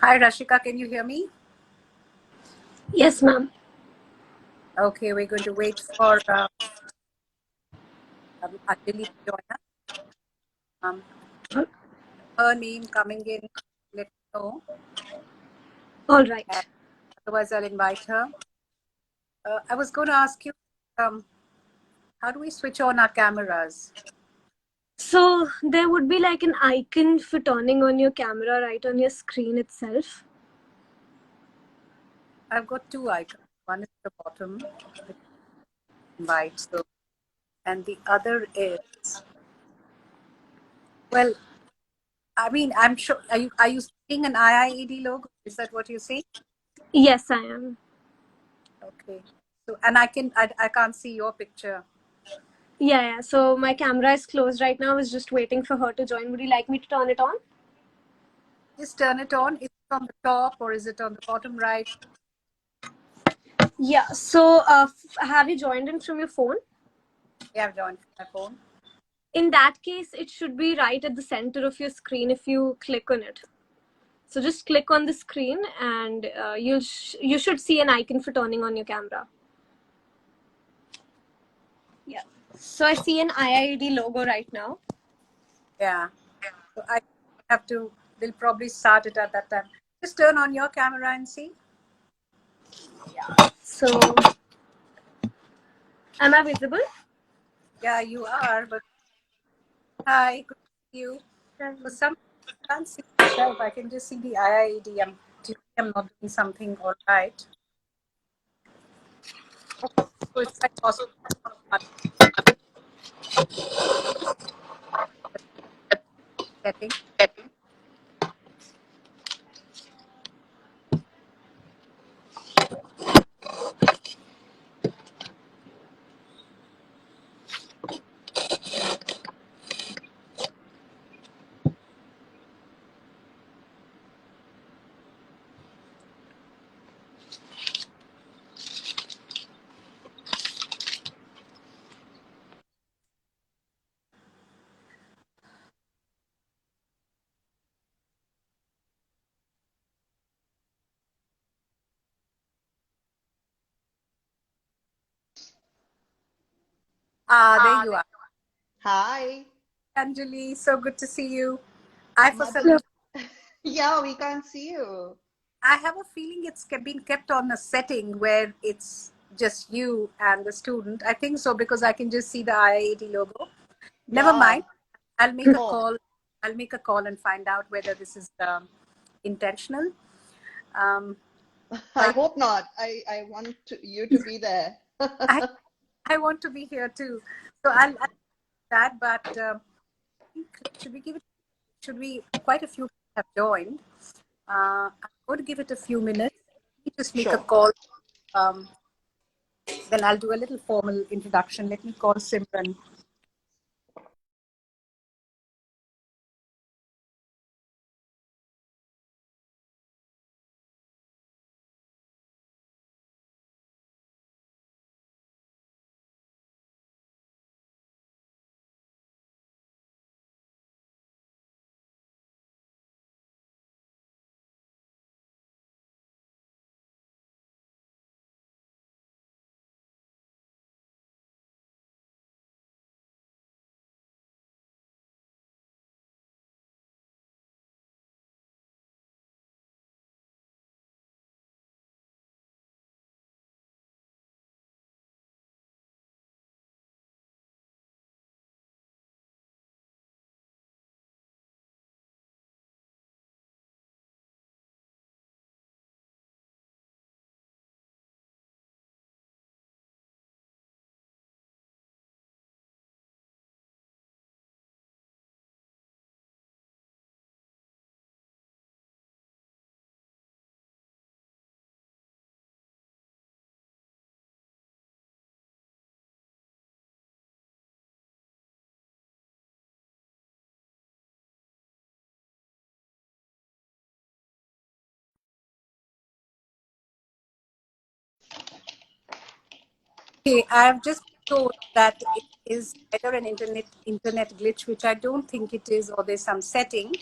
Hi, Rashika, can you hear me? Yes, ma'am. Okay, we're going to wait for Anjali to join us. Her name coming in, let me know. All right. And otherwise, I'll invite her. I was going to ask you, how do we switch on our cameras? So there would be like an icon for turning on your camera right on your screen itself. I've got two icons. One is the bottom, invite, so, and the other is, well, I mean, I'm sure. Are you seeing an IIAD logo? Is that what you see? Yes, I am. Okay. So, and I can't see your picture. Yeah. So my camera is closed right now. I was just waiting for her to join. Would you like me to turn it on? Just turn it on. Is it on the top or is it on the bottom right? Yeah. So have you joined in from your phone? Yeah, I've joined my phone. In that case, it should be right at the center of your screen if you click on it. So just click on the screen and you should see an icon for turning on your camera. Yeah. So I see an IIAD logo right now. Yeah. So I have to, they'll probably start it at that time. Just turn on your camera and see. Yeah. So am I visible? Yeah, you are, but hi, good to see you. For some, I can't see myself. I can just see the IIED. I'm not doing something all right. Okay, so it's like possible. Setting. Ah, there you are. Hi. Anjali, so good to see you. I for some Madhu. Yeah, we can't see you. I have a feeling it's been kept on a setting where it's just you and the student. I think so because I can just see the IIT logo. Never Yeah. mind. I'll make a Oh, call. I'll make a call and find out whether this is intentional. Um, I but hope not. I want you to be there. I I want to be here too. So I'll do that. But should we give it? Should we? Quite a few people have joined. I'm going to give it a few minutes. Let me just make a Sure. call. Um, then I'll do a little formal introduction. Let me call Simran. Okay, I've just been told that it is either an internet glitch, which I don't think it is, or there's some setting.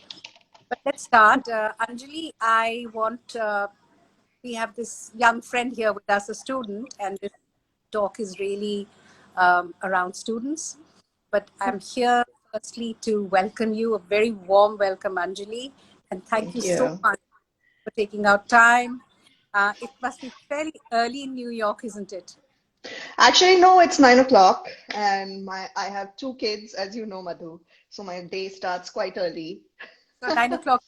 But let's start. Anjali, I want we have this young friend here with us, a student, and this talk is really around students. But I'm here firstly to welcome you, a very warm welcome, Anjali, and thank you Thank so you. much for taking out time. It must be fairly early in New York, isn't it? Actually, no, it's 9 o'clock, and I have two kids, as you know, Madhu. So my day starts quite early. So 9 o'clock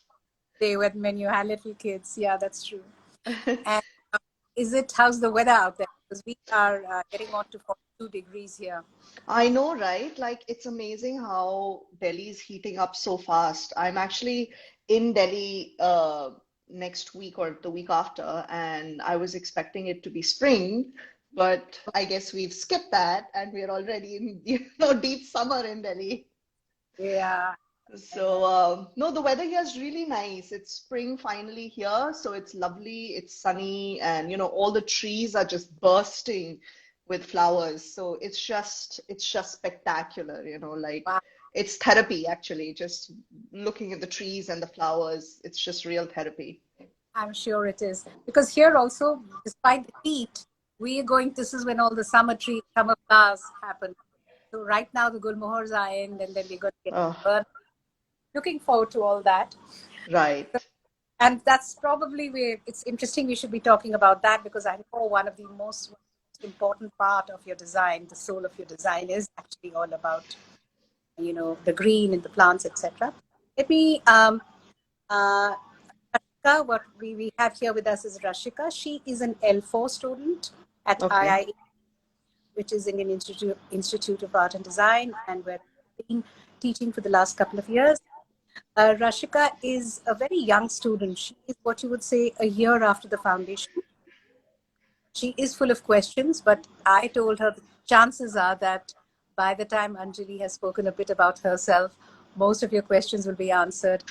day when you had little kids. Yeah, that's true. And how's the weather out there? Because we are getting on to 42 degrees here. I know, right? Like it's amazing how Delhi is heating up so fast. I'm actually in Delhi next week or the week after, and I was expecting it to be spring, but I guess we've skipped that, and we're already in, deep summer in Delhi. Yeah. So, no, the weather here is really nice. It's spring finally here, so it's lovely, it's sunny, and all the trees are just bursting with flowers. So it's just spectacular, like Wow. it's therapy actually, just looking at the trees and the flowers, it's just real therapy. I'm sure it is. Because here also, despite the heat, this is when all the summer flowers happen. So right now the gulmohars are in, and then we're going to get Oh, burnt. Looking forward to all that. right. And that's probably where it's interesting we should be talking about that, because I know one of the most important part of your design, the soul of your design, is actually all about, the green and the plants, etc. Let me uh, Rashika, what we have here with us is Rashika. She is an L4 student at Okay. IIAD, which is Indian Institute of Art and Design, and where I've been teaching for the last couple of years. Rashika is a very young student. She is what you would say a year after the foundation. She is full of questions, but I told her the chances are that by the time Anjali has spoken a bit about herself, most of your questions will be answered.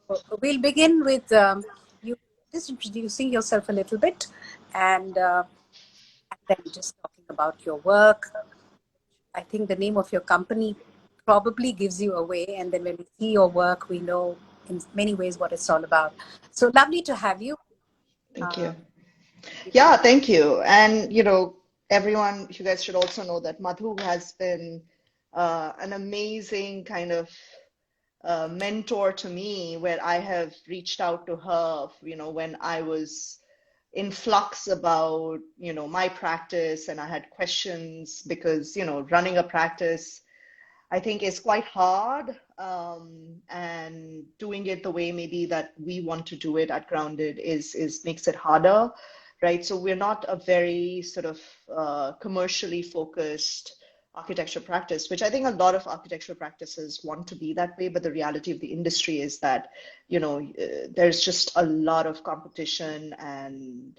So we'll begin with you just introducing yourself a little bit, and then just talking about your work. I think the name of your company probably gives you away, and then when we see your work, we know in many ways what it's all about. So lovely to have you. Thank Uh, you. you can Yeah, thank you. And everyone, you guys should also know that Madhu has been an amazing kind of mentor to me, where I have reached out to her, when I was in flux about, my practice, and I had questions because, running a practice, I think, is quite hard, and doing it the way maybe that we want to do it at Grounded is makes it harder, right? So we're not a very sort of commercially focused architecture practice, which I think a lot of architectural practices want to be that way. But the reality of the industry is that, there's just a lot of competition, and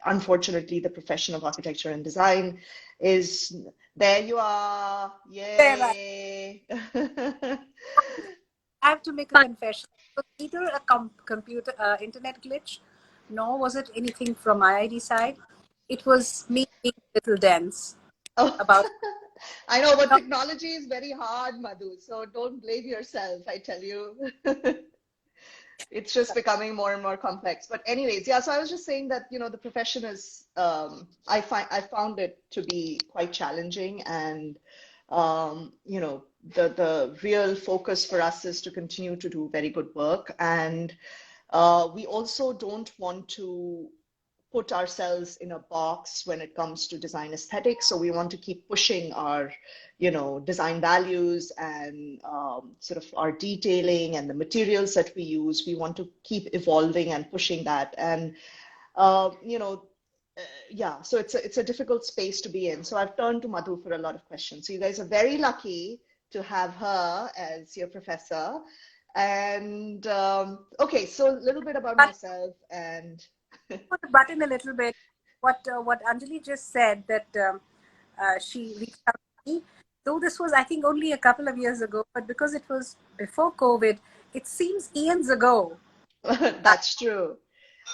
unfortunately, the profession of architecture and design is there. You are, say that. yay. I have to make a confession. It was neither a computer internet glitch, nor was it anything from IID side. It was me being a little dense Oh, about. I know, but No, technology is very hard, Madhu. So don't blame yourself, I tell you. It's just becoming more and more complex. But anyways, yeah, so I was just saying that, the profession is, I found it to be quite challenging, and the real focus for us is to continue to do very good work. And we also don't want to put ourselves in a box when it comes to design aesthetics. So we want to keep pushing our, design values, and sort of our detailing and the materials that we use. We want to keep evolving and pushing that. And uh, you know, yeah, so it's a difficult space to be in. So I've turned to Madhu for a lot of questions. So you guys are very lucky to have her as your professor. And okay, so a little bit about but myself and put the button a little bit. What Anjali just said, that she reached out to me. Though this was, I think, only a couple of years ago, but because it was before COVID, it seems eons ago. Uh, That's true.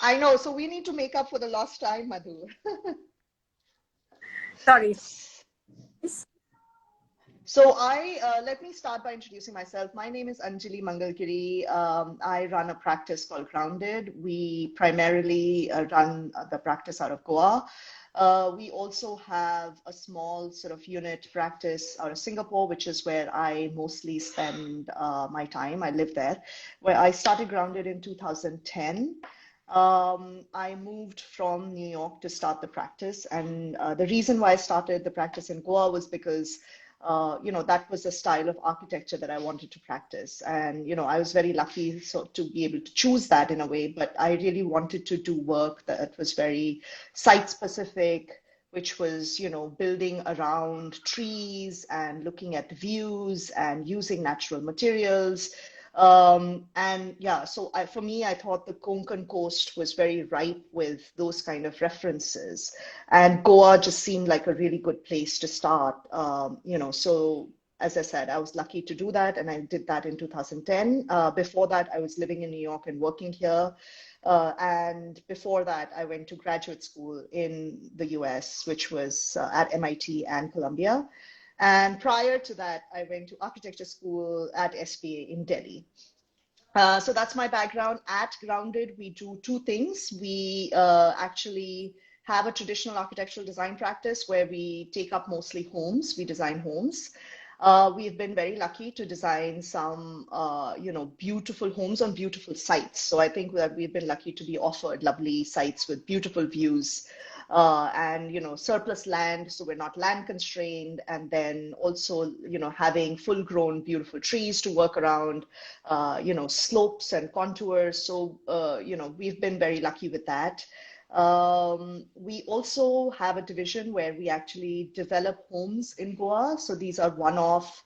I know. So we need to make up for the lost time, Madhu. Sorry. So let me start by introducing myself. My name is Anjali Mangalgiri. I run a practice called Grounded. We primarily run the practice out of Goa. We also have a small sort of unit practice out of Singapore, which is where I mostly spend my time. I live there, where I started Grounded in 2010. I moved from New York to start the practice. And the reason why I started the practice in Goa was because that was a style of architecture that I wanted to practice. And, I was very lucky to be able to choose that in a way, but I really wanted to do work that was very site specific, which was, building around trees and looking at views and using natural materials. And yeah, so for me, I thought the Konkan coast was very ripe with those kind of references. And Goa just seemed like a really good place to start. So as I said, I was lucky to do that, and I did that in 2010. Before that, I was living in New York and working here. And before that, I went to graduate school in the US, which was at MIT and Columbia. And prior to that, I went to architecture school at SPA in Delhi. So that's my background. At Grounded, we do two things. We actually have a traditional architectural design practice where we take up mostly homes. We design homes. We've been very lucky to design some, beautiful homes on beautiful sites. So I think that we've been lucky to be offered lovely sites with beautiful views and, surplus land. So we're not land constrained. And then also, having full grown beautiful trees to work around, slopes and contours. So, we've been very lucky with that. We also have a division where we actually develop homes in Goa. So these are one-off,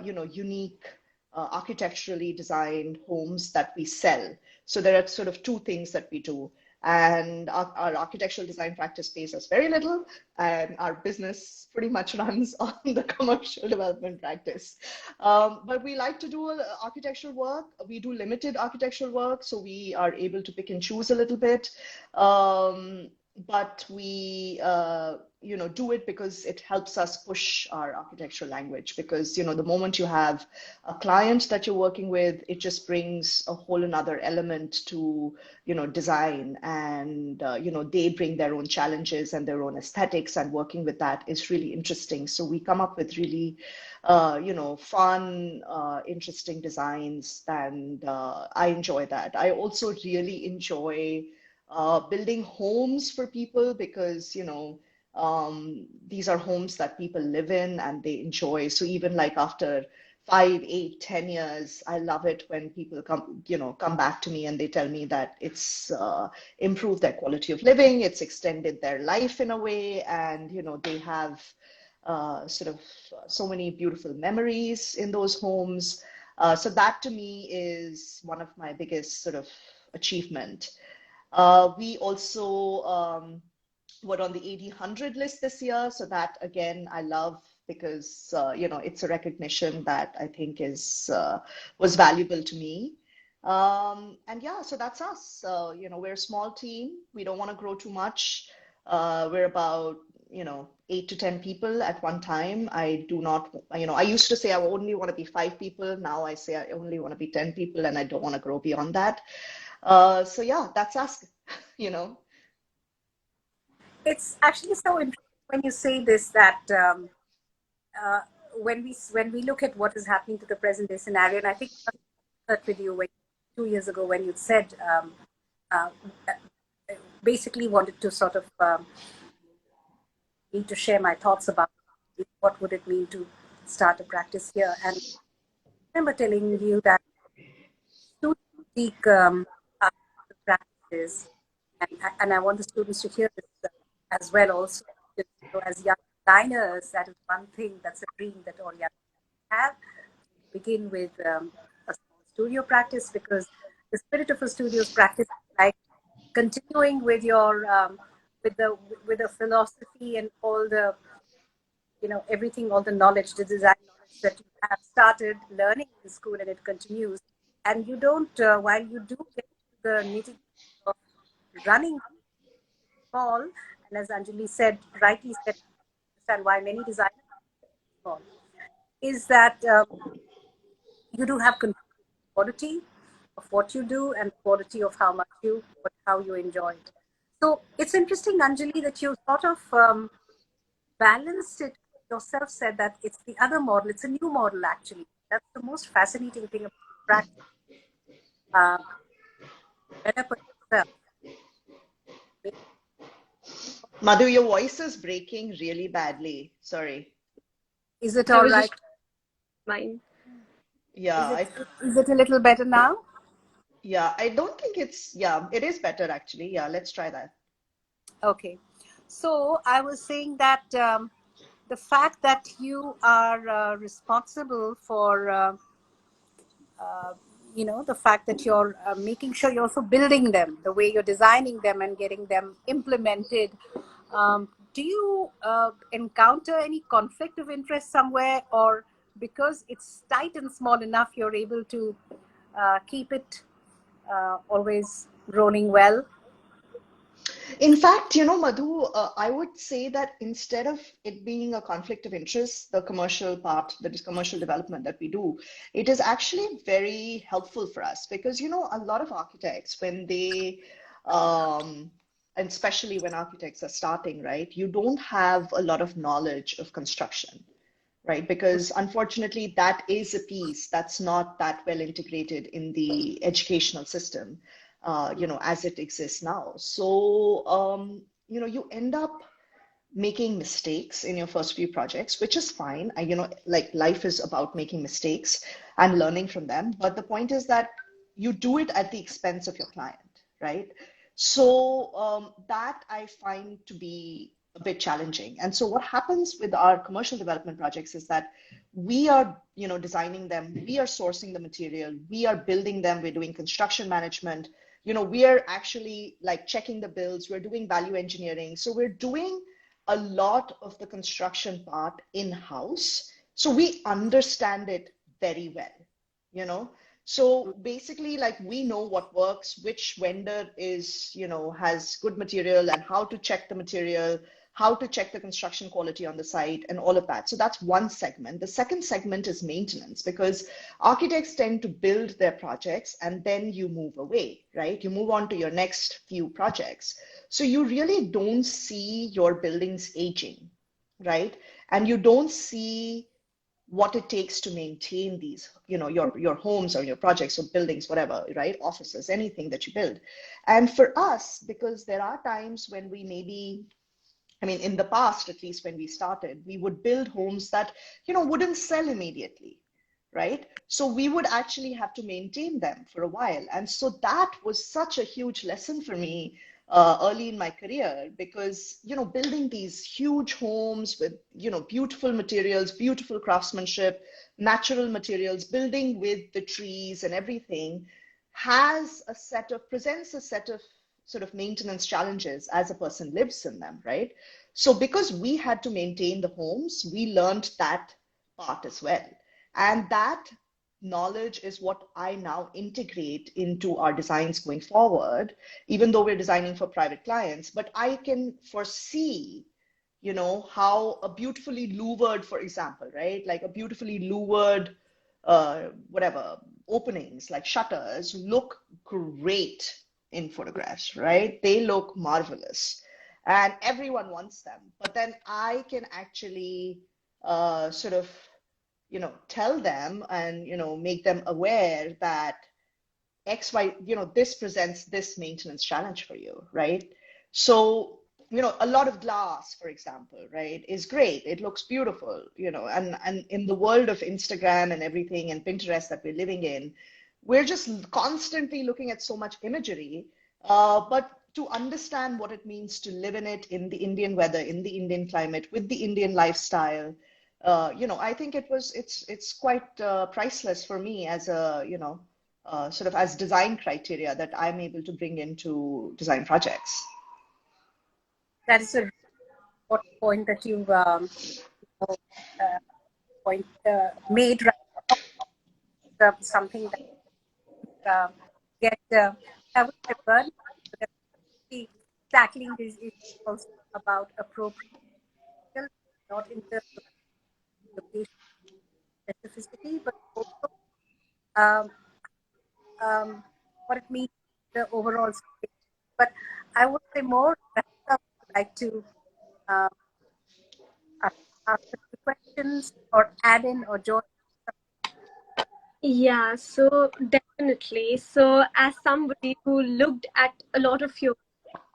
unique, architecturally designed homes that we sell. So there are sort of two things that we do. And our architectural design practice pays us very little, and our business pretty much runs on the commercial development practice. But we like to do architectural work. We do limited architectural work, so we are able to pick and choose a little bit. But we, do it because it helps us push our architectural language. Because, the moment you have a client that you're working with, it just brings a whole another element to, design. And, they bring their own challenges and their own aesthetics, and working with that is really interesting. So we come up with really, fun, interesting designs, and I enjoy that. I also really enjoy building homes for people because, these are homes that people live in and they enjoy. So even like after 5, 8, 10 years, I love it when people come back to me and they tell me that it's improved their quality of living, it's extended their life in a way, and, they have sort of so many beautiful memories in those homes. So that to me is one of my biggest sort of achievement. We also were on the AD 100 list this year. So that again, I love because, it's a recognition that I think was valuable to me. And yeah, so that's us. We're a small team. We don't want to grow too much. We're about, 8 to 10 people at one time. I do not, I used to say I only want to be 5 people. Now I say I only want to be 10 people, and I don't want to grow beyond that. So yeah, that's us, It's actually so interesting when you say this, that when we look at what is happening to the present day scenario, and I think I heard with you 2 years ago when you said uh, basically wanted to sort of need to share my thoughts about what would it mean to start a practice here. And I remember telling you that students seek practices, and I want the students to hear this as well also. Because, as young designers, that is one thing, that's a dream that all young have. Begin with a small studio practice, because the spirit of a studio's practice is like continuing with your with the philosophy and all the everything, all the knowledge, the design knowledge that you have started learning in school, and it continues. And you don't, while you do get to the nitty of running small, and as Anjali said, rightly said, understand why many designers fall, is that you do have control of quality of what you do and quality of how much how you enjoy it. So it's interesting, Anjali, that you sort of balanced it yourself, said that it's the other model, it's a new model actually. That's the most fascinating thing about practice. Uh, Developer yourself. Madhu, your voice is breaking really badly. Sorry. Is it I all was right? just mine. Yeah, Is it a little better now? yeah, I don't think it's, yeah, it is better actually. Yeah, let's try that. Okay. So I was saying that the fact that you are responsible for the fact that you're making sure you're also building them the way you're designing them and getting them implemented. Do you encounter any conflict of interest somewhere, or because it's tight and small enough, you're able to keep it always rolling well? In fact, Madhu, I would say that instead of it being a conflict of interest, the commercial part, the commercial development that we do, it is actually very helpful for us because, a lot of architects, when they, and especially when architects are starting, right, you don't have a lot of knowledge of construction, right? Because unfortunately, that is a piece that's not that well integrated in the educational system, as it exists now. So, you end up making mistakes in your first few projects, which is fine. Like life is about making mistakes and learning from them. But the point is that you do it at the expense of your client, right? So that I find to be a bit challenging. And so what happens with our commercial development projects is that we are, designing them, we are sourcing the material, we are building them, we're doing construction management, we are actually like checking the builds, we're doing value engineering. So we're doing a lot of the construction part in-house. So we understand it very well, you know. So basically, like we know what works, which vendor is, has good material and how to check the material, how to check the construction quality on the site and all of that. So that's one segment. The second segment is maintenance because architects tend to build their projects and then you move away, right? You move on to your next few projects. So you really don't see your buildings aging, right? And you don't see what it takes to maintain these, your homes or your projects or buildings, whatever, right? Offices, anything that you build. And for us, because there are times when we maybe, I mean, in the past, at least when we started, we would build homes that, wouldn't sell immediately, right? So we would actually have to maintain them for a while. And so that was such a huge lesson for me early in my career because, building these huge homes with, beautiful materials, beautiful craftsmanship, natural materials, building with the trees and everything presents a set of sort of maintenance challenges as a person lives in them, right? So because we had to maintain the homes, we learned that part as well. And that knowledge is what I now integrate into our designs going forward, even though we're designing for private clients. But I can foresee, how a beautifully louvered, for example, right? Like a beautifully louvered, whatever, openings, like shutters, look great in photographs, right? They look marvelous and everyone wants them. But then I can actually sort of tell them and, make them aware that X, Y, this presents this maintenance challenge for you, right? So, a lot of glass, for example, right, is great. It looks beautiful, and in the world of Instagram and everything and Pinterest that we're living in, we're just constantly looking at so much imagery. But to understand what it means to live in it in the Indian weather, in the Indian climate, with the Indian lifestyle, I think it's quite priceless for me as a, sort of as design criteria that I'm able to bring into design projects. That is a important point that you've uh, made, right? Something that get I would say burn. Tackling these issues also about appropriate not in terms of location specificity, but also um, what it means, the overall space. But I would say more, Rashika would like to uh, ask, ask a few questions or add in or join. Yeah, so definitely. So, as somebody who looked at a lot of your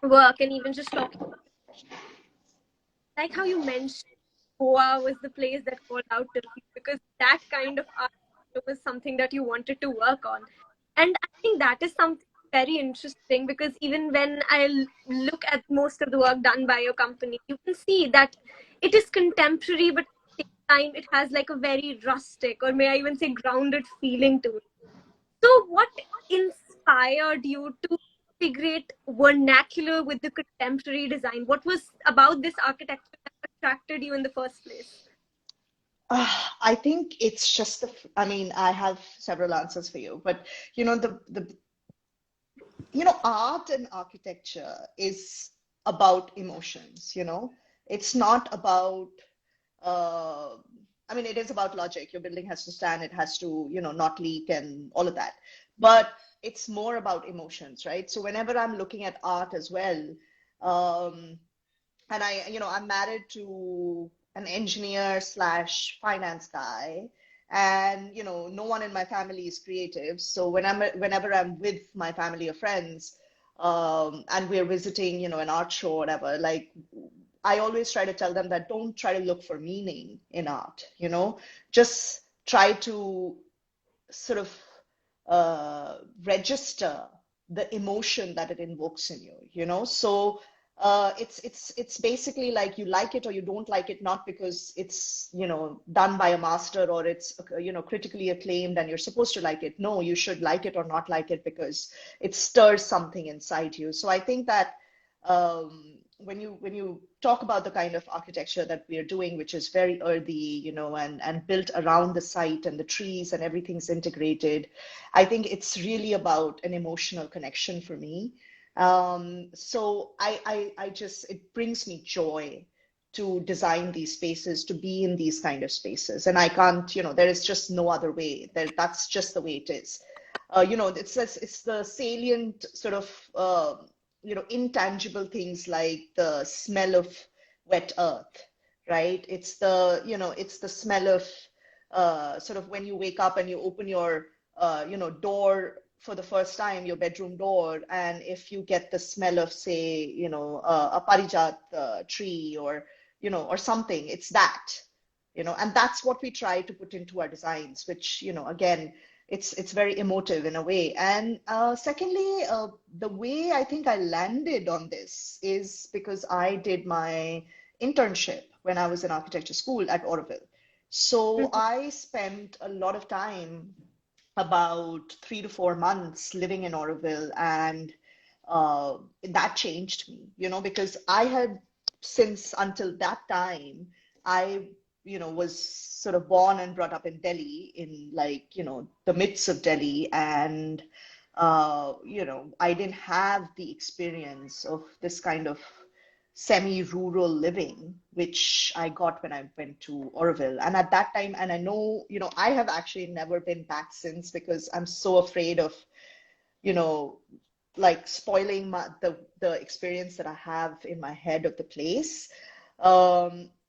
work and even just talking, like how you mentioned, Goa was the place that called out to you because that kind of art was something that you wanted to work on. And I think that is something very interesting because even when look at most of the work done by your company, you can see that it is contemporary, but at the same time, it has like a very rustic, or may I even say grounded feeling to it. So, what inspired you to integrate vernacular with the contemporary design? What was about this architecture that attracted you in the first place? I think it's just I mean, I have several answers for you, but art and architecture is about emotions, It's not about, uh, I mean, it is about logic. Your building has to stand, it has to, not leak and all of that. But it's more about emotions, right? So whenever I'm looking at art as well, um, and I'm married to an engineer slash finance guy, and no one in my family is creative. So whenever I'm with my family or friends, and we're visiting, an art show or whatever, like I always try to tell them that don't try to look for meaning in art, just try to sort of register the emotion that it invokes in you, So it's basically like you like it or you don't like it, not because it's done by a master or it's critically acclaimed and you're supposed to like it. No, you should like it or not like it because it stirs something inside you. So I think that when you talk about the kind of architecture that we are doing, which is very earthy, and built around the site and the trees and everything's integrated, I think it's really about an emotional connection for me. So I just, it brings me joy to design these spaces, to be in these kind of spaces. And I can't, there is just no other way. That's just the way it is. It's the salient sort of, intangible things like the smell of wet earth, right? It's the smell of sort of when you wake up and you open your, door for the first time, your bedroom door, and if you get the smell of, say, a parijat tree or, or something, it's that, and that's what we try to put into our designs, which, again, it's very emotive in a way. And secondly, the way I think I landed on this is because I did my internship when I was in architecture school at Oroville. So Mhm. I spent a lot of time, about 3 to 4 months, living in Oroville, and that changed me, because I had, since until that time, I, was sort of born and brought up in Delhi, in, like, the midst of Delhi, and I didn't have the experience of this kind of semi-rural living, which I got when I went to Oroville. And at that time, and I know, I have actually never been back since because I'm so afraid of, you know, like spoiling the experience that I have in my head of the place.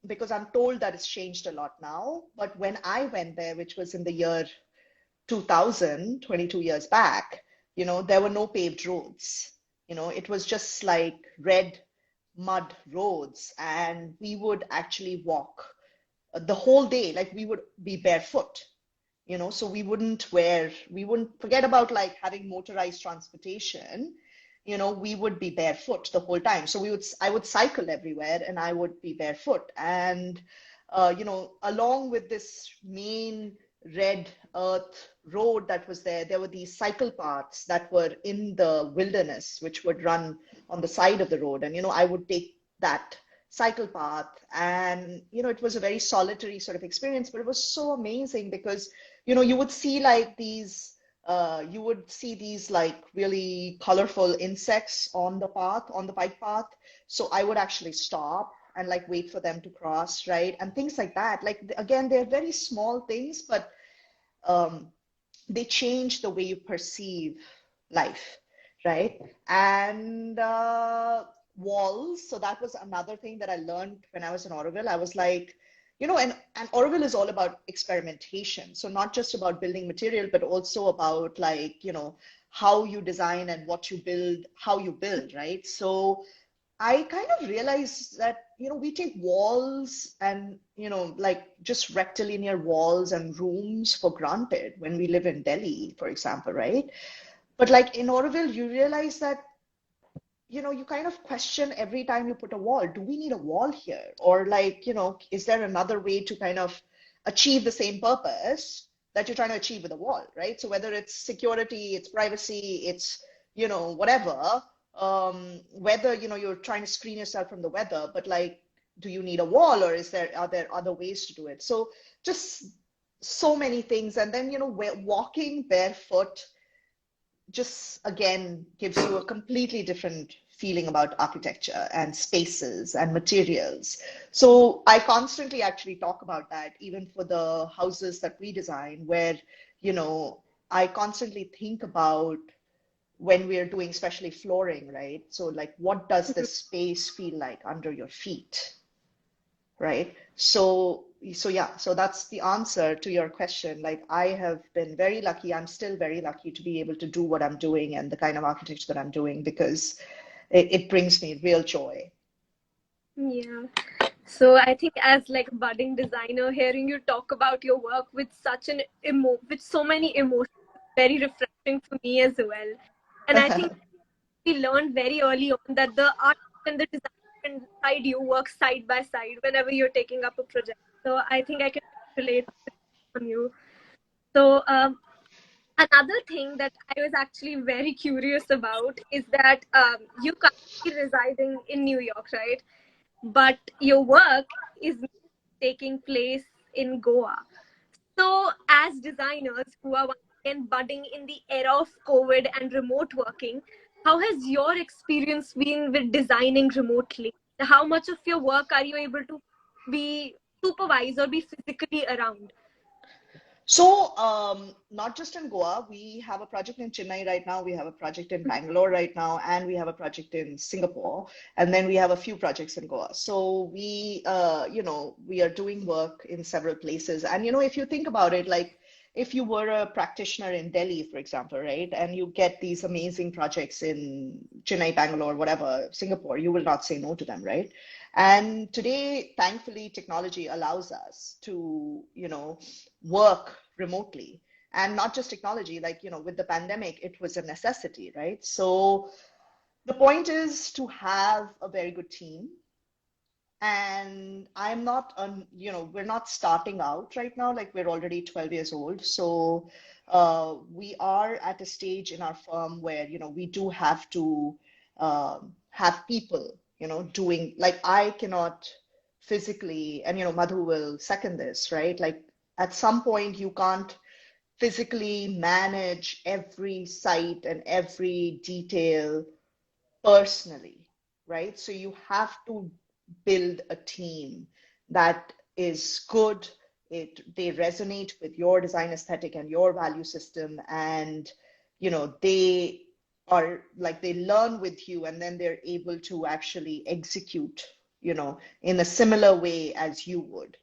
Because I'm told that it's changed a lot now. But when I went there, which was in the year 2000, 22 years back, there were no paved roads. It was just like red mud roads, and we would actually walk the whole day, like we would be barefoot, so we wouldn't forget about like having motorized transportation. We would be barefoot the whole time. So I would cycle everywhere and I would be barefoot. And, along with this main red earth road that was there, there were these cycle paths that were in the wilderness, which would run on the side of the road. And, I would take that cycle path, and it was a very solitary sort of experience, but it was so amazing because you would see like these like really colorful insects on the bike path. So I would actually stop and like wait for them to cross, right? And things like that. Like, again, they're very small things, but um, they change the way you perceive life, right? And walls. So that was another thing that I learned when I was in Oroville. I was like, and Oroville is all about experimentation. So not just about building material, but also about like, how you design and what you build, how you build, right? So I kind of realized that, we take walls and, like just rectilinear walls and rooms for granted when we live in Delhi, for example, right? But like in Oroville, you realize that, you kind of question every time you put a wall. Do we need a wall here? Or like, is there another way to kind of achieve the same purpose that you're trying to achieve with a wall, right? So whether it's security, it's privacy, it's, whatever, whether, you're trying to screen yourself from the weather, but like, do you need a wall or are there other ways to do it? So just so many things. And then, walking barefoot just again gives you a completely different feeling about architecture and spaces and materials. So I constantly actually talk about that, even for the houses that we design, where, I constantly think about when we're doing especially flooring, right? So like, what does this space feel like under your feet? Right? So yeah, so that's the answer to your question. Like, I have been very lucky. I'm still very lucky to be able to do what I'm doing and the kind of architecture that I'm doing, because it brings me real joy. Yeah. So I think as like a budding designer, hearing you talk about your work with such with so many emotions, is very refreshing for me as well. And I think we learned very early on that the art and the design side you work side by side whenever you're taking up a project. So I think I can relate on you. So another thing that I was actually very curious about is that you currently residing in New York, right? But your work is taking place in Goa. So, as designers who are once again budding in the era of COVID and remote working, how has your experience been with designing remotely? How much of your work are you able to be supervised or be physically around? So, not just in Goa, we have a project in Chennai right now, we have a project in Bangalore right now, and we have a project in Singapore, and then we have a few projects in Goa. So we are doing work in several places. And, if you think about it, like if you were a practitioner in Delhi, for example, right, and you get these amazing projects in Chennai, Bangalore, whatever, Singapore, you will not say no to them, right? And today, thankfully, technology allows us to, work remotely. And not just technology, like, with the pandemic, it was a necessity, right? So the point is to have a very good team. And I'm not, we're not starting out right now, like we're already 12 years old. So we are at a stage in our firm where, we do have to have people, doing, like I cannot physically, and, Madhu will second this, right? Like at some point you can't physically manage every site and every detail personally, right? So you have to build a team that is good. They resonate with your design aesthetic and your value system, and they are like they learn with you, and then they're able to actually execute, in a similar way as you would.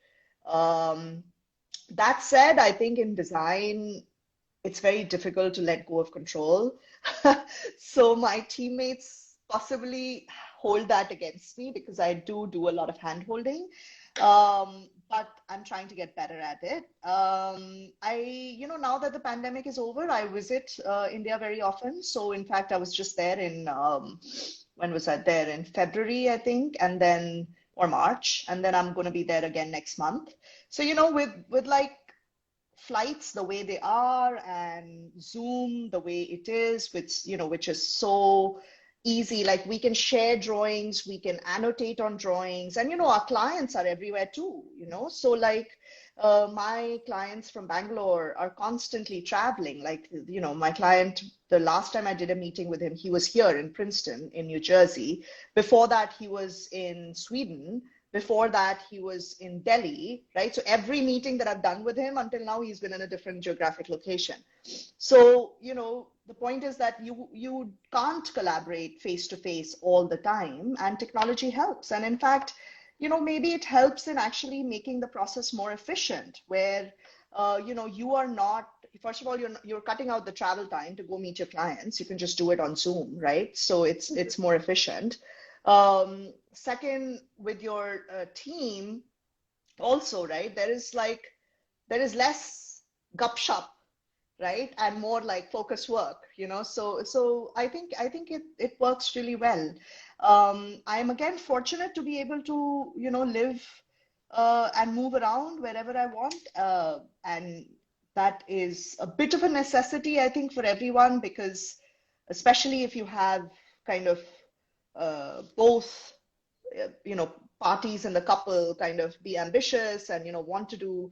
Um, that said, I think in design, it's very difficult to let go of control. So my teammates possibly hold that against me because I do a lot of hand holding. But I'm trying to get better at it. Now that the pandemic is over, I visit India very often. So in fact, I was just there when was I there? In February, I think, and then, or March, and then I'm going to be there again next month. So, with like flights the way they are and Zoom the way it is, which is so easy. Like we can share drawings, we can annotate on drawings, and our clients are everywhere too, so like my clients from Bangalore are constantly traveling. Like, my client, the last time I did a meeting with him, he was here in Princeton in New Jersey. Before that, he was in Sweden Before that, he was in Delhi, right? So every meeting that I've done with him until now, he's been in a different geographic location. So, the point is that you can't collaborate face to face all the time, and technology helps. And in fact, maybe it helps in actually making the process more efficient, where you are not, first of all, you're cutting out the travel time to go meet your clients. You can just do it on Zoom, right? So it's more efficient. Second, with your team also, right? There is less gupshup, right? And more like focus work, so I think it works really well. I'm again fortunate to be able to, live and move around wherever I want. And that is a bit of a necessity, I think, for everyone, because especially if you have kind of both, parties in the couple kind of be ambitious and, want to do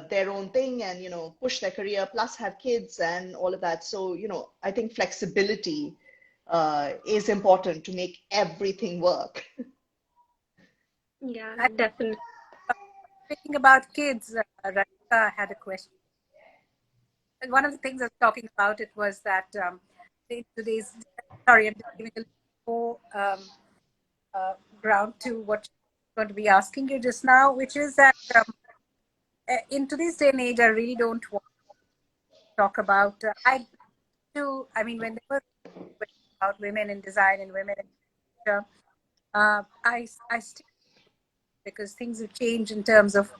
their own thing and, push their career, plus have kids and all of that. So, I think flexibility is important to make everything work. Yeah, I, definitely. Speaking about kids, Rashika had a question. And one of the things I was talking about it was that in today's, sorry, I'm just giving a little more ground to what I'm going to be asking you just now, which is that in today's day and age, I really don't want to talk about, I mean, when there was about women in design and women in culture, I still, because things have changed in terms of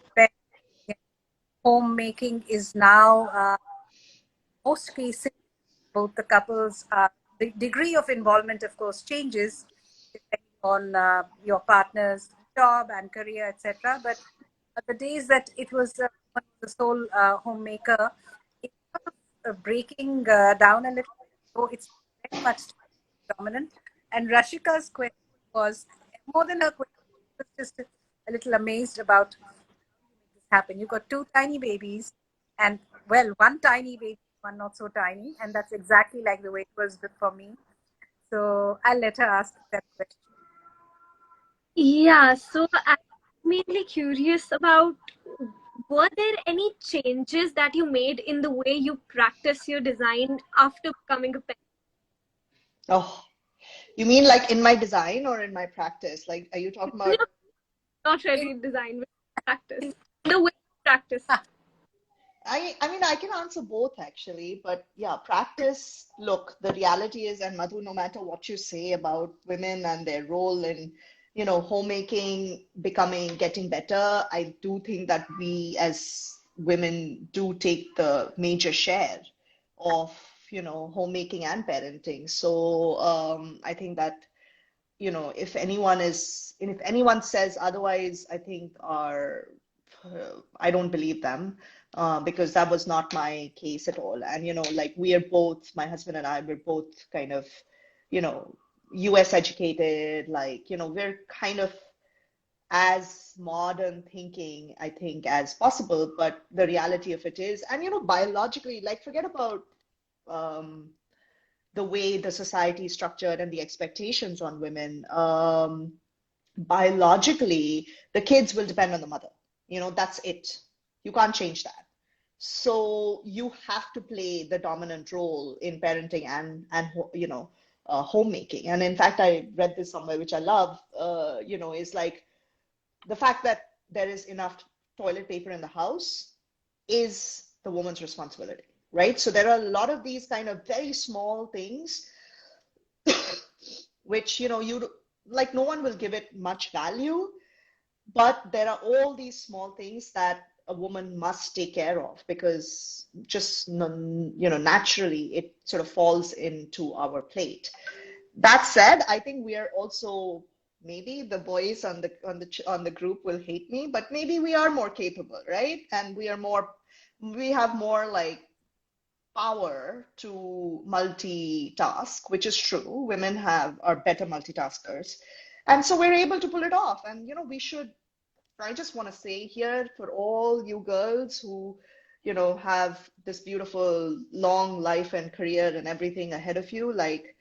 homemaking is now, most cases, both the couples, the degree of involvement, of course, changes depending on your partner's job and career, etc. But the days that it was the sole homemaker, it's sort of breaking down a little bit. So it's very much dominant. And Rashika's question was more than a question, she was just a little amazed about how you make this happen. You got two tiny babies, and well, one tiny baby, one not so tiny, and that's exactly like the way it was for me. So I'll let her ask that question. Yeah, so I'm mainly curious about, were there any changes that you made in the way you practice your design after becoming a parent? Oh, you mean like in my design or in my practice? Like, are you talking No, about? not In, really design, but practice. in, The way you practice. I mean, I can answer both actually, but yeah, practice. Look, the reality is, and Madhu, no matter what you say about women and their role in, homemaking, getting better, I do think that we as women do take the major share of, homemaking and parenting. So, I think that, if anyone says otherwise, I think I don't believe them, because that was not my case at all. And, like we are both, my husband and I, we're both kind of, you know, US educated, like, we're kind of as modern thinking, I think, as possible. But the reality of it is, and, biologically, like, forget about, um, the way the society is structured and the expectations on women. Biologically, the kids will depend on the mother. That's it. You can't change that. So you have to play the dominant role in parenting and homemaking. And in fact, I read this somewhere, which I love. Is like the fact that there is enough toilet paper in the house is the woman's responsibility, right? So there are a lot of these kind of very small things which, you like, no one will give it much value, but there are all these small things that a woman must take care of, because just, naturally it sort of falls into our plate. That said, I think we are also, maybe the boys on the group will hate me, but maybe we are more capable, right? And we have more like power to multitask, which is true. Women are better multitaskers. And so we're able to pull it off. And, I just want to say here, for all you girls who, have this beautiful long life and career and everything ahead of you, like,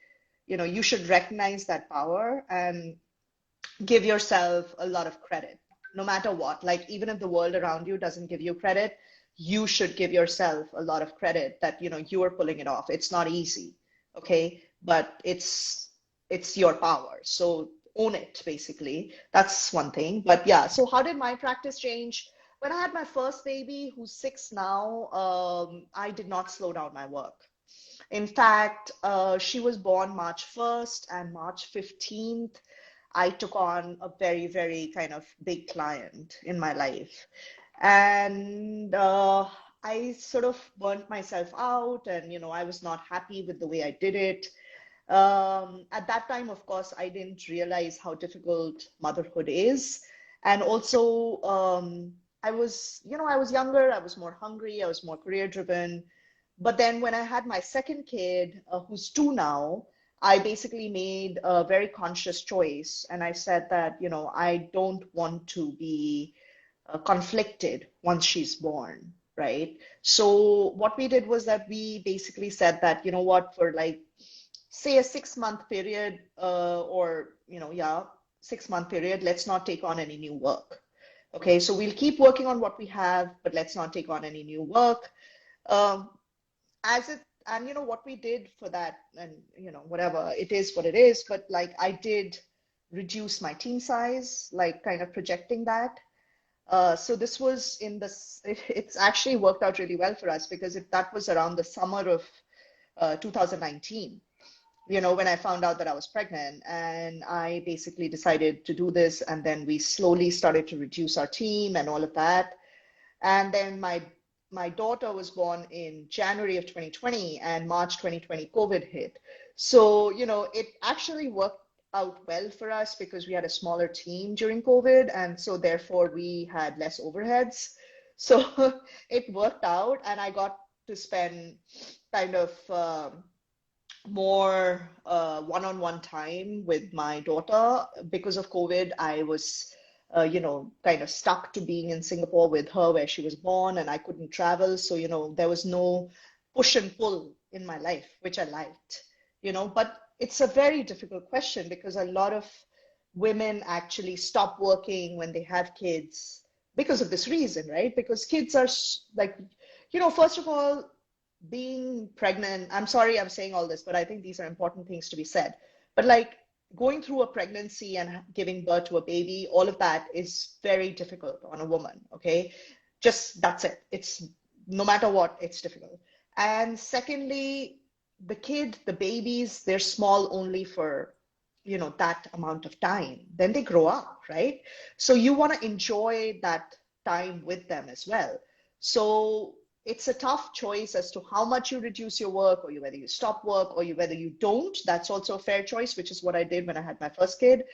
you should recognize that power. And give yourself a lot of credit, no matter what. Like, even if the world around you doesn't give you credit, you should give yourself a lot of credit that, you are pulling it off. It's not easy, okay? But it's your power. So own it, basically. That's one thing. But yeah, so how did my practice change? When I had my first baby, who's 6 now, I did not slow down my work. In fact, she was born March 1st, and March 15th, I took on a very, very kind of big client in my life. And I sort of burnt myself out, and I was not happy with the way I did it. At that time, of course, I didn't realize how difficult motherhood is. And also, I was younger, I was more hungry, I was more career driven. But then when I had my second kid, who's 2 now, I basically made a very conscious choice. And I said that, I don't want to be conflicted once she's born, right? So what we did was that we basically said that, you know what, for like, say a 6-month period, or, yeah, 6-month period, let's not take on any new work. Okay, so we'll keep working on what we have, but let's not take on any new work. Um, and what we did for that, and whatever, it is what it is, but like I did reduce my team size, like kind of projecting that. So this was it's actually worked out really well for us, because that was around the summer of 2019, when I found out that I was pregnant, and I basically decided to do this. And then we slowly started to reduce our team and all of that. And then my daughter was born in January of 2020, and March 2020, COVID hit. So, it actually worked out well for us because we had a smaller team during COVID. And so therefore we had less overheads. So it worked out, and I got to spend kind of more one-on-one time with my daughter. Because of COVID, I was kind of stuck to being in Singapore with her where she was born, and I couldn't travel. So, there was no push and pull in my life, which I liked, but it's a very difficult question, because a lot of women actually stop working when they have kids because of this reason, right? Because kids are like, first of all, being pregnant, I'm sorry I'm saying all this, but I think these are important things to be said. But like, going through a pregnancy and giving birth to a baby, all of that is very difficult on a woman, okay? Just that's it. It's no matter what, it's difficult. And secondly, the babies, they're small only for, that amount of time. Then they grow up, right? So you want to enjoy that time with them as well. So it's a tough choice as to how much you reduce your work, or whether you stop work, or whether you don't. That's also a fair choice, which is what I did when I had my first kid.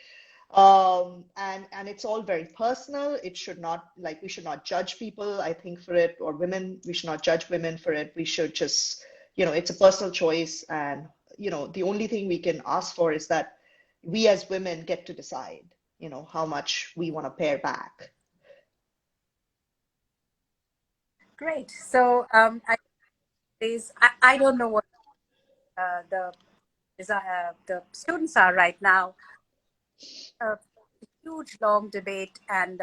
And it's all very personal. It should not, like, we should not judge people, I think, for it, or women. We should not judge women for it. We should just, it's a personal choice. And, the only thing we can ask for is that we as women get to decide, how much we want to pare back. Great. So I don't know what the students are right now. A huge long debate, and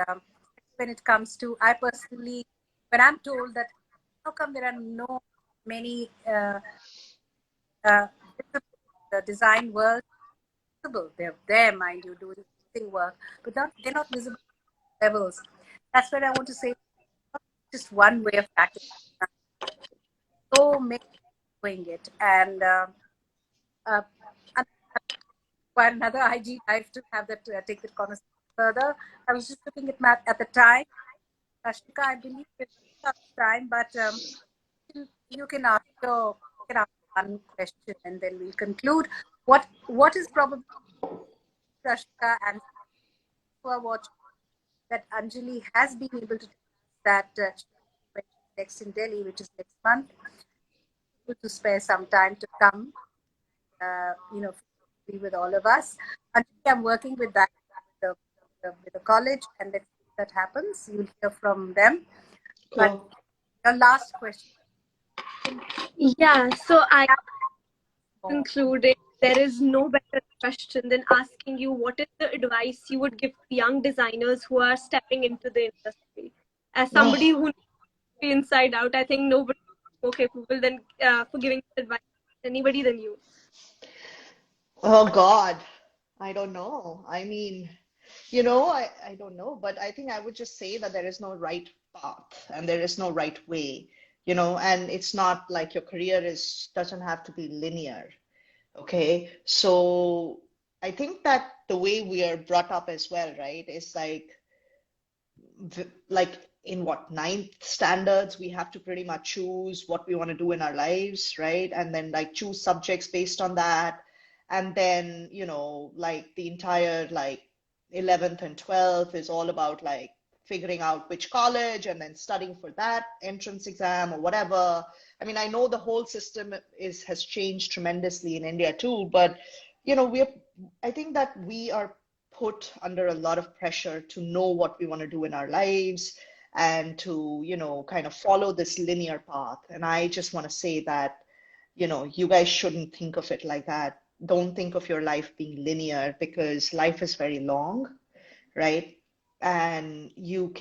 when it comes to, I personally, when I'm told that how come there are no many the design world visible, they're there, mind you, doing work, but they're not visible levels. That's what I want to say. Just one way of practicing. So many doing it, and quite another IG live to have that take that conversation further. I was just looking at Matt at the time. Rashika, I believe it's time, but you can ask one question, and then we'll conclude. What is probably, Rashika, and who are watching, that Anjali has been able to do that next in Delhi, which is next month, to spare some time to come, be with all of us. Anjali, I'm working with that with the college, and let's see if that happens. You'll hear from them. Cool. But your last question. Yeah, so I concluded there is no better question than asking you what is the advice you would give to young designers who are stepping into the industry. As somebody Oh, who knows the inside out, I think nobody is more capable than for giving advice anybody than you. oh God, I don't know. I mean, I don't know, but I think I would just say that there is no right path and there is no right way, and it's not like your career doesn't have to be linear. Okay. So I think that the way we are brought up as well, right, is like in what, ninth standards, we have to pretty much choose what we want to do in our lives, right? And then like choose subjects based on that. And then, like the entire like 11th and 12th is all about like figuring out which college and then studying for that entrance exam or whatever. I mean, I know the whole system has changed tremendously in India too, but we're I think that we are put under a lot of pressure to know what we want to do in our lives and to, kind of follow this linear path. And I just want to say that, you guys shouldn't think of it like that. Don't think of your life being linear because life is very long, right? And you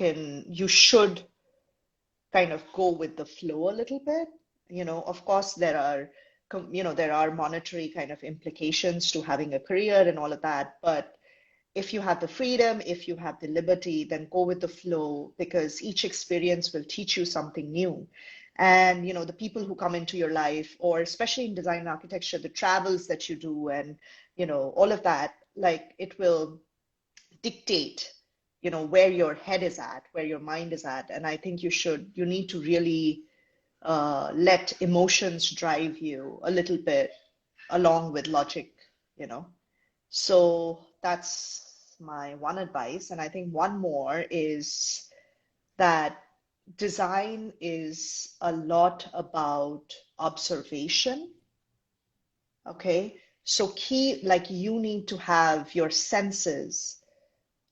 should kind of go with the flow a little bit. Of course, there are monetary kind of implications to having a career and all of that, but if you have the freedom, if you have the liberty, then go with the flow because each experience will teach you something new. And the people who come into your life, or especially in design and architecture, the travels that you do and all of that, like it will dictate where your head is at, where your mind is at. And I think you need to really let emotions drive you a little bit along with logic, you know. So that's my one advice. And I think one more is that design is a lot about observation. Okay. So like you need to have your senses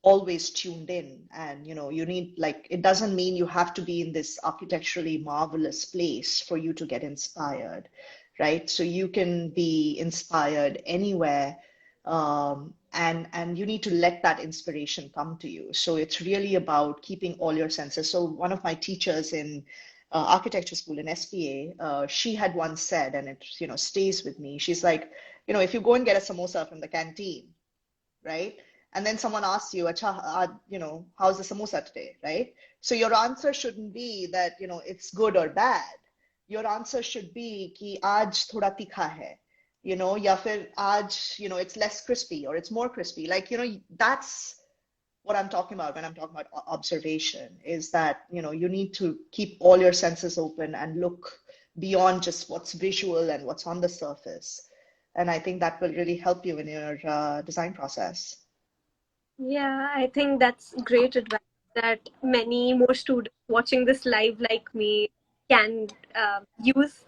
always tuned in, and you need, like, it doesn't mean you have to be in this architecturally marvelous place for you to get inspired, right? So you can be inspired anywhere, and you need to let that inspiration come to you. So it's really about keeping all your senses. So one of my teachers in architecture school in SPA, she had once said, and it stays with me, she's like, if you go and get a samosa from the canteen, right? And then someone asks you, Acha, how's the samosa today, right? So your answer shouldn't be that, it's good or bad. Your answer should be ki aaj thoda tikha hai, ya fir aaj, it's less crispy or it's more crispy. Like, that's what I'm talking about when I'm talking about observation, is that, you need to keep all your senses open and look beyond just what's visual and what's on the surface. And I think that will really help you in your design process. Yeah, I think that's great advice that many more students watching this live like me can use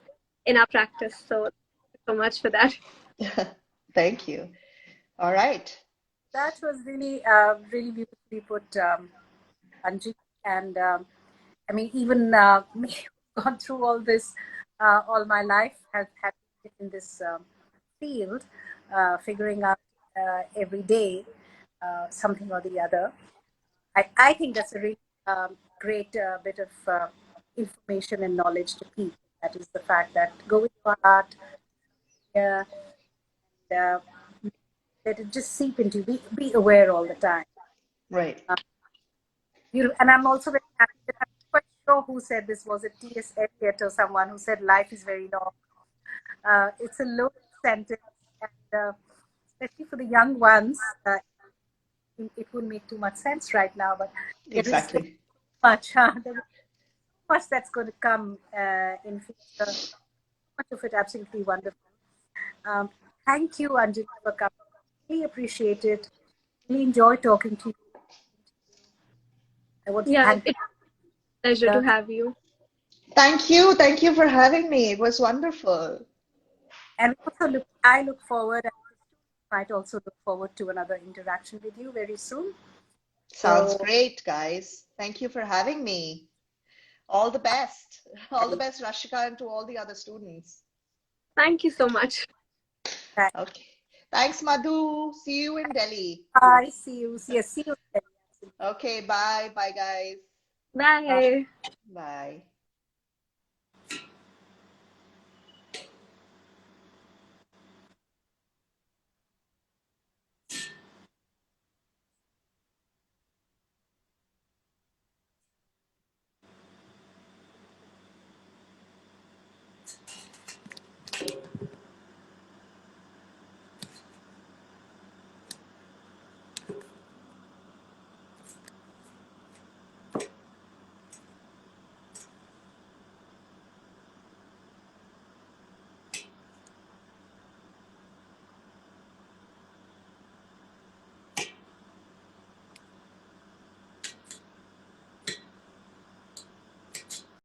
in our practice. So, thank you so much for that. Thank you. All right. That was really, really beautifully put, Anji. And I mean, even me, who've gone through all this all my life, have had in this field, figuring out every day something or the other. I think that's a really great bit of information and knowledge to keep. That is the fact that go with your heart, uh, and let it just seep into you. Be aware all the time. Right. And I'm also very happy that I'm quite sure who said this. Was it T.S. Eliot or someone who said life is very long? It's a loaded sentence, and especially for the young ones, it wouldn't make too much sense right now, but there is Exactly. much, there is much that's going to come in future. Much of it absolutely wonderful. Um, Thank you, Anjali, for coming. Really appreciate it. Really enjoy talking to you. I want to Yeah, thank it's a pleasure you. to have you. Thank you. Thank you for having me. It was wonderful. And also I look forward, and might also look forward to another interaction with you very soon. Sounds So, great, guys. Thank you for having me. All the best. All the best, Rashika, and to all the other students. Thank you so much. thank Okay. Thanks, Madhu. See you in Delhi. I see you. Yes, see you. Okay, bye. Bye, guys. Bye. Bye. Bye.